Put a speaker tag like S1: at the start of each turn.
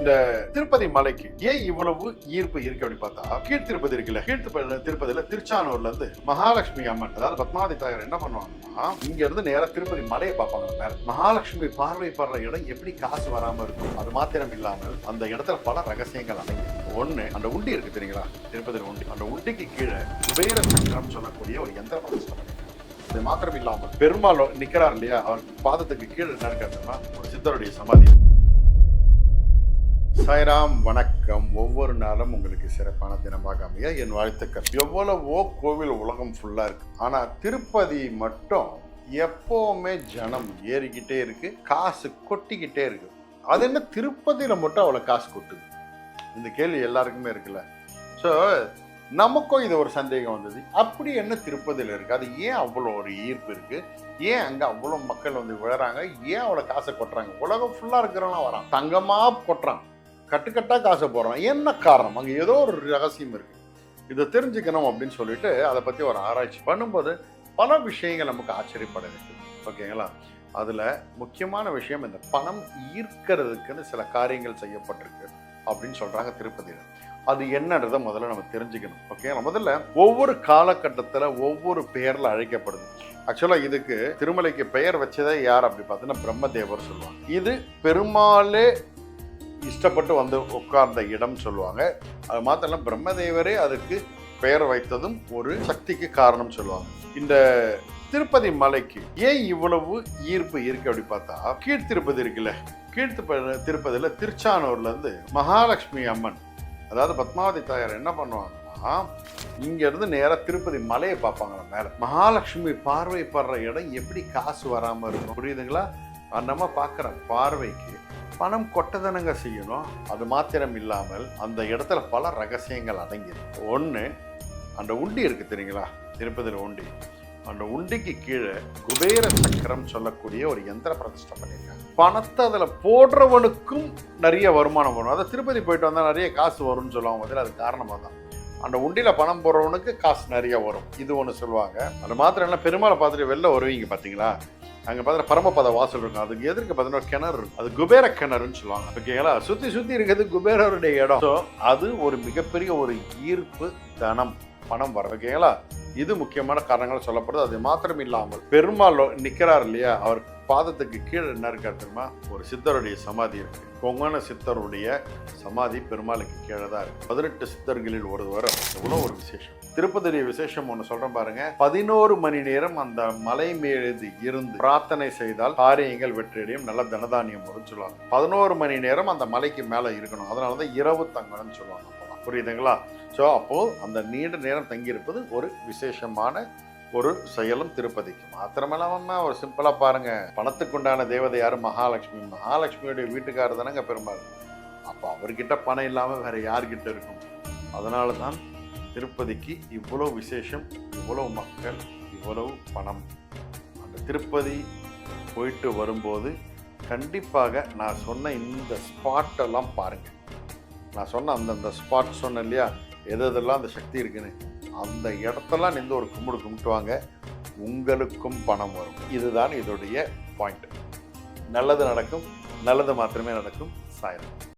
S1: இந்த திருப்பதி மலைக்கு ஏன் இவ்வளவு ஈர்ப்பு இருக்கு அப்படி பார்த்தா, கீழ் திருப்பதி இருக்குல்ல, திருப்பதியில திருச்சானூர்ல இருந்து மகாலட்சுமி அம்மன், அதாவது பத்மாவதி தாயார் என்ன பண்ணுவாங்கன்னா, இங்க இருந்து நேரா திருப்பதி மலையை பார்ப்பாங்க. மேல மகாலட்சுமி பார்வைப்படுற இடம் எப்படி காசு வராம இருக்கும். அது மாத்திரம் இல்லாமல் அந்த இடத்துல பல ரகசியங்கள் அடங்கி. ஒண்ணு, அந்த உண்டி இருக்கு தெரியுங்களா, திருப்பதி உண்டி. அந்த உண்டிக்கு கீழே குபேர சக்கரம் சொல்லக்கூடிய ஒரு யந்திர பிரதிஷ்டை. இது மாத்திரம் இல்லாமல் பெருமாள் நிக்கிறார் இல்லையா, அவர் பாதத்துக்கு கீழே என்ன இருக்கிறதுனா ஒரு சித்தருடைய சமாதி. சாய்ராம், வணக்கம். ஒவ்வொரு நாளும் உங்களுக்கு சிறப்பான தினமாக அமைய என் வாழ்த்துக்கள். எவ்வளவோ கோவில் உலகம் ஃபுல்லா இருக்கு, ஆனா திருப்பதி மட்டும் எப்பவுமே ஜனம் ஏறிக்கிட்டே இருக்கு, காசு கொட்டிக்கிட்டே இருக்கு. அது என்ன திருப்பதியில மட்டும் அவ்வளவு காசு கொட்டுது? இந்த கேள்வி எல்லாருக்குமே இருக்குல்ல. ஸோ நமக்கும் இது ஒரு சந்தேகம் வந்தது. அப்படி என்ன திருப்பதியில் இருக்கு, அது ஏன் அவ்வளோ ஒரு ஈர்ப்பு இருக்கு, ஏன் அங்கே அவ்வளோ மக்கள் வந்து விழுறாங்க, ஏன் அவ்வளோ காசை கொட்டுறாங்க? உலகம் ஃபுல்லாக இருக்கிறவங்களாம் வரான், தங்கமாக கொட்டுறான், கட்டுக்கட்டாக காசை போடுறான். என்ன காரணம்? அங்கே ஏதோ ஒரு ரகசியம் இருக்கு, இதை தெரிஞ்சுக்கணும் அப்படின்னு சொல்லிட்டு அதை பற்றி ஒரு ஆராய்ச்சி பண்ணும்போது பல விஷயங்கள் நமக்கு ஆச்சரியப்பட இருக்கு. ஓகேங்களா? அதில் முக்கியமான விஷயம், இந்த பணம் ஈர்க்கிறதுக்குன்னு சில காரியங்கள் செய்யப்பட்டிருக்கு அப்படின்னு சொல்கிறாங்க திருப்பதியில். அது என்னன்றதை முதல்ல நம்ம தெரிஞ்சுக்கணும். ஓகே, முதல்ல ஒவ்வொரு காலகட்டத்தில் ஒவ்வொரு பெயரில் அழைக்கப்படுது. ஆக்சுவலாக இதுக்கு திருமலைக்கு பெயர் வச்சதே யார் அப்படி பார்த்தீங்கன்னா பிரம்மதேவர் சொல்லுவாங்க. இது பெருமாளே இஷ்டப்பட்டு வந்து உட்கார்ந்த இடம் சொல்லுவாங்க. அது மாத்திரம் பிரம்மதேவரே அதுக்கு பெயர் வைத்ததும் ஒரு சக்திக்கு காரணம் சொல்லுவாங்க. இந்த திருப்பதி மலைக்கு ஏன் இவ்வளவு ஈர்ப்பு இருக்கு அப்படி பார்த்தா, கீழ் திருப்பதி இருக்குல்ல, கீழ் திருப்பதியில திருச்சானூர்ல இருந்து மகாலட்சுமி அம்மன், அதாவது பத்மாவதி தாயார் என்ன பண்ணுவாங்கன்னா, இங்க இருந்து நேரா திருப்பதி மலையை பார்ப்பாங்க. மேல மகாலட்சுமி பார்வைப்படுற இடம் எப்படி காசு வராம இருக்கும், புரியுதுங்களா? நம்ம பார்க்குற பார்வைக்கு பணம் கொட்டதனங்க செய்யணும். அது மாத்திரம் இல்லாமல் அந்த இடத்துல பல ரகசியங்கள் அடங்கியிருக்கு. ஒன்று, அந்த உண்டி இருக்கு தெரியுங்களா, திருப்பதியில் உண்டி. அந்த உண்டிக்கு கீழே குபேர சக்கரம் சொல்லக்கூடிய ஒரு யந்திர பிரதிஷ்டை பண்ணியிருக்காங்க. பணத்தை அதில் போடுறவனுக்கும் நிறைய வருமானம் வரும். அதை திருப்பதி போயிட்டு வந்தால் நிறைய காசு வரும்னு சொல்லுவாங்க. முதல்ல அது காரணமாக தான் அந்த உண்டியில் பணம் போடுறவனுக்கு காசு நிறைய வரும், இது ஒன்று சொல்லுவாங்க. அது மாத்திரம் இல்லை, பெருமாளை பார்த்துட்டு வெளில வருவீங்க பார்த்தீங்களா, அங்கே பார்த்தீங்கன்னா பரமபத வாசல் இருக்கும், அதுக்கு எதிர்க்க பார்த்தீங்கன்னா கிணறு இருக்கும், அது குபேர கிணறுன்னு சொல்லுவாங்க. ஓகேங்களா? சுற்றி சுற்றி இருக்கிறது குபேரருடைய இடம். ஸோ அது ஒரு மிகப்பெரிய ஒரு ஈர்ப்பு, தனம், பணம் வர. ஓகேங்களா? இது முக்கியமான காரணங்கள் சொல்லப்படுது. அது மாத்திரம் இல்லாமல் பெருமாள் நிற்கிறார் இல்லையா, அவர் பாதத்துக்கு கீழே என்ன இருக்காரு தெரியுமா, ஒரு சித்தருடைய சமாதி இருக்கு. கொங்கண சித்தருடைய சமாதி பெருமாளுக்கு கீழே தான் இருக்கு. 18 சித்தர்களில் ஒருவர். எவ்வளோ ஒரு விசேஷம். திருப்பதியுடைய விசேஷம் ஒன்று சொல்றேன் பாருங்க. 11 மணி நேரம் அந்த மலை மீது இருந்து பிரார்த்தனை செய்தால் காரியங்கள் வெற்றியடையும், நல்ல தனதானியம் வரும்னு சொல்லுவாங்க. 11 மணி நேரம் அந்த மலைக்கு மேலே இருக்கணும். அதனாலதான் இரவு தங்கணும்னு சொல்லுவாங்க. புரியுதுங்களா? ஸோ அப்போ அந்த நீண்ட நேரம் தங்கியிருப்பது ஒரு விசேஷமான ஒரு செயலும் திருப்பதிக்கு. மாத்திரமில்லாம ஒரு சிம்பிளா பாருங்க, பணத்துக்கு உண்டான தேவதை யாரு? மகாலட்சுமி. மகாலட்சுமியுடைய வீட்டுக்காரர் தானங்க பெருமாள். அப்போ அவர்கிட்ட பணம் இல்லாம வேற யார்கிட்ட இருக்கும்? அதனால தான் திருப்பதிக்கு இவ்வளவு விசேஷம், இவ்வளவு மக்கள், இவ்வளவு பணம். அந்த திருப்பதி போயிட்டு வரும்போது கண்டிப்பாக நான் சொன்ன இந்த ஸ்பாட்டெல்லாம் பாருங்க. நான் சொன்ன அந்தந்த ஸ்பாட் சொன்னேன் இல்லையா, எதெல்லாம் அந்த சக்தி இருக்குன்னு, அந்த இடத்தெல்லாம் நின்று ஒரு கும்பிடு கும்பிட்டுவாங்க, உங்களுக்கும் பணம் வரும். இதுதான் இதோடைய பாயிண்ட். நல்லது நடக்கும், நல்லது மாத்திரமே நடக்கும். சாயந்தரம்.